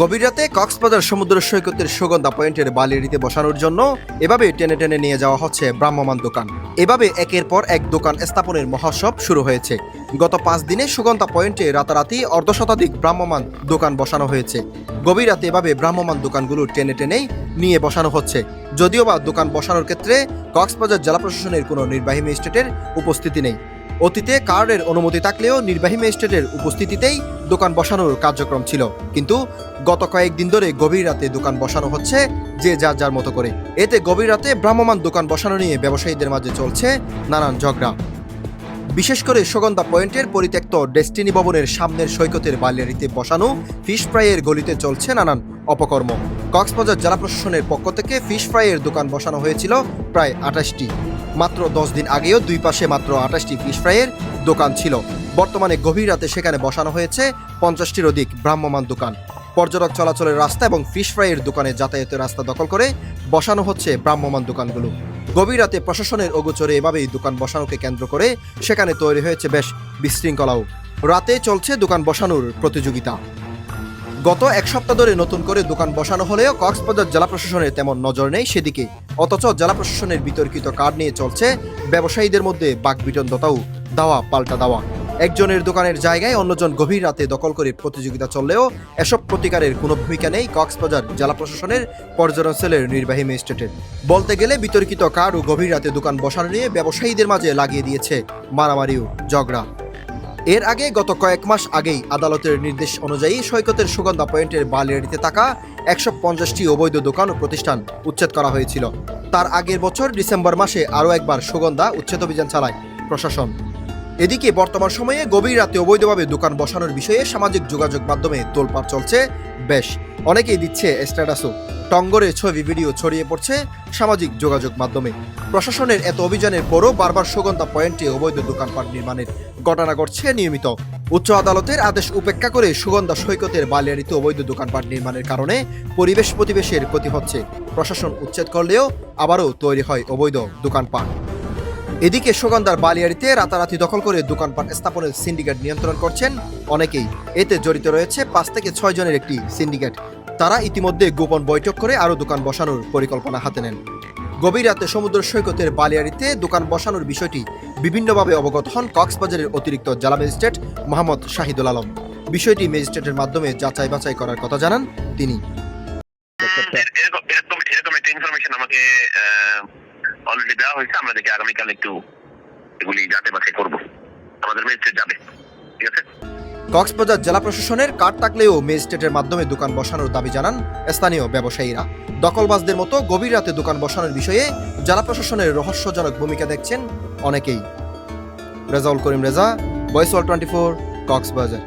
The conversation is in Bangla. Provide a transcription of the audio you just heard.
গভীর রাতে কক্সবাজার সমুদ্র সৈকতের সুগন্ধা পয়েন্টের বালিয়াড়িতে বসানোর জন্য এভাবে টেনে টেনে নিয়ে যাওয়া হচ্ছে ভ্রাম্যমাণ দোকান। এভাবে একের পর এক দোকান স্থাপনের মহোৎসব শুরু হয়েছে। গত 5 দিনে সুগন্ধা পয়েন্টে রাতারাতি অর্ধশতাধিক ভ্রাম্যমাণ দোকান বসানো হয়েছে। গভীর রাতে এভাবে ভ্রাম্যমাণ দোকানগুলো টেনে টেনেই নিয়ে বসানো হচ্ছে। যদিও বা দোকান বসানোর ক্ষেত্রে কক্সবাজার জেলা প্রশাসনের কোনো নির্বাহী ম্যাজিস্ট্রেটের উপস্থিতি নেই। অতীতে কার্ডের অনুমতি থাকলেও নির্বাহী ম্যাজিস্ট্রেটের উপস্থিতিতেই দোকান বসানোর কার্যক্রম ছিল, কিন্তু গত কয়েকদিন ধরে গভীর রাতে দোকান বসানো হচ্ছে যে যার মতো করে। এতে গভীর রাতে ভ্রাম্যমাণ দোকান বসানো নিয়ে ব্যবসায়ীদের মাঝে চলছে নানান ঝগড়া। বিশেষ করে সুগন্ধা পয়েন্টের পরিত্যক্ত ডেস্টিনি ভবনের সামনের সৈকতের বালিয়াড়িতে বসানো ফিশ ফ্রাইয়ের গলিতে চলছে নানান অপকর্ম। কক্সবাজার জেলা প্রশাসনের পক্ষ থেকে ফিশ ফ্রাইয়ের দোকান বসানো হয়েছিল প্রায় 28টি। মাত্র 10 দিন আগেও দুই পাশে মাত্র 28টি ফিশ ফ্রাইয়ের দোকান ছিল। বর্তমানে গভীর রাতে সেখানে বসানো হয়েছে 50টির অধিক ভ্রাম্যমাণ দোকান। পর্যটক চলাচলের রাস্তা এবং ফিশ ফ্রাইয়ের দোকানে যাতায়াতের রাস্তা দখল করে বসানো হচ্ছে ভ্রাম্যমাণ দোকানগুলো। গভীর রাতে প্রশাসনের অগোচরে এভাবেই দোকান বসানোকে কেন্দ্র করে সেখানে তৈরি হয়েছে বেশ বিশৃঙ্খলাও। রাতে চলছে দোকান বসানোর প্রতিযোগিতা। গত এক সপ্তাহ ধরে নতুন করে দোকান বসানো হলেও কক্সবাজার জেলা প্রশাসনের তেমন নজর নেই সেদিকে। অথচ জেলা প্রশাসনের বিতর্কিত কার্ড নিয়ে চলছে ব্যবসায়ীদের মধ্যে বাকবিতণ্ডাও, দাওয়া পাল্টা দাওয়া। একজনের দোকানের জায়গায় অন্যজন গভীর রাতে দখল করে প্রতিযোগিতা চললেও এসব প্রতিকারের কোনো ভূমিকা নেই কক্সবাজার জেলা প্রশাসনের পর্যটন সেলের নির্বাহী ম্যাজিস্ট্রেটের। বলতে গেলে বিতর্কিত কার্ড ও গভীর রাতে দোকান বসানো নিয়ে ব্যবসায়ীদের মাঝে লাগিয়ে দিয়েছে মারামারি ও ঝগড়া। এর আগে গত কয়েক মাস আগেই আদালতের নির্দেশ অনুযায়ী সৈকতের সুগন্ধা পয়েন্টের বালিয়াড়িতে থাকা 150টি অবৈধ দোকান ও প্রতিষ্ঠান উচ্ছেদ করা হয়েছিল। তার আগের বছর ডিসেম্বর মাসে আরও একবার সুগন্ধা উচ্ছেদ অভিযান চালায় প্রশাসন। এদিকে বর্তমান সময়ে গভীর রাতে অবৈধভাবে দোকান বসানোর বিষয়ে সামাজিক যোগাযোগ মাধ্যমে তোলপাড় চলছে বেশ। অনেকেই দিচ্ছে স্ট্যাটাসও। টঙ্গরে ছবি ভিডিও ছড়িয়ে পড়ছে সামাজিক যোগাযোগ মাধ্যমে। প্রশাসনের এত অভিযানের পরও বারবার সুগন্ধা পয়েন্টে অবৈধ দোকানপাট নির্মাণের ঘটনা ঘটছে নিয়মিত। উচ্চ আদালতের আদেশ উপেক্ষা করে সুগন্ধা সৈকতের বালিয়াড়িতে অবৈধ দোকানপাট নির্মাণের কারণে পরিবেশ প্রতিবেশের ক্ষতি হচ্ছে। প্রশাসন উচ্ছেদ করলেও আবারও তৈরি হয় অবৈধ দোকানপাট। এদিকে সুগন্ধার বালিয়াড়িতে রাতারাতি দখল করে দোকানপাট স্থাপনের সিন্ডিকেট নিয়ন্ত্রণ করছেন অনেকেই। এতে জড়িত রয়েছে 5 থেকে 6 জনের একটি সিন্ডিকেট। তারা ইতিমধ্যে গোপন বৈঠক করে আরও দোকান বসানোর পরিকল্পনা হাতে নেন। গভীর রাতে সমুদ্র সৈকতের বালিয়াড়িতে দোকান বসানোর বিষয়টি বিভিন্নভাবে অবগত হন কক্সবাজারের অতিরিক্ত জেলা ম্যাজিস্ট্রেট মোহাম্মদ শাহিদুল আলম। বিষয়টি ম্যাজিস্ট্রেটের মাধ্যমে যাচাই বাছাই করার কথা জানান তিনি। এরকম একটা ইনফরমেশন আমাকে অলরেডি দেওয়া হয়েছে। আমরা দেখি আগামীকাল একটু এগুলি যাচাই বাছাই করবো। আমাদের ম্যাজিস্ট্রেট যাবে, ঠিক আছে। কক্সবাজার জেলা প্রশাসনের কার্ড থাকলেও ম্যাজিস্ট্রেটের মাধ্যমে দোকান বসানোর দাবি জানান স্থানীয় ব্যবসায়ীরা। দখলবাজদের মতো গভীর রাতে দোকান বসানোর বিষয়ে জেলা প্রশাসনের রহস্যজনক ভূমিকা দেখছেন অনেকেই। Rezaul Karim Reza, voice world 24, Cox's Bazar.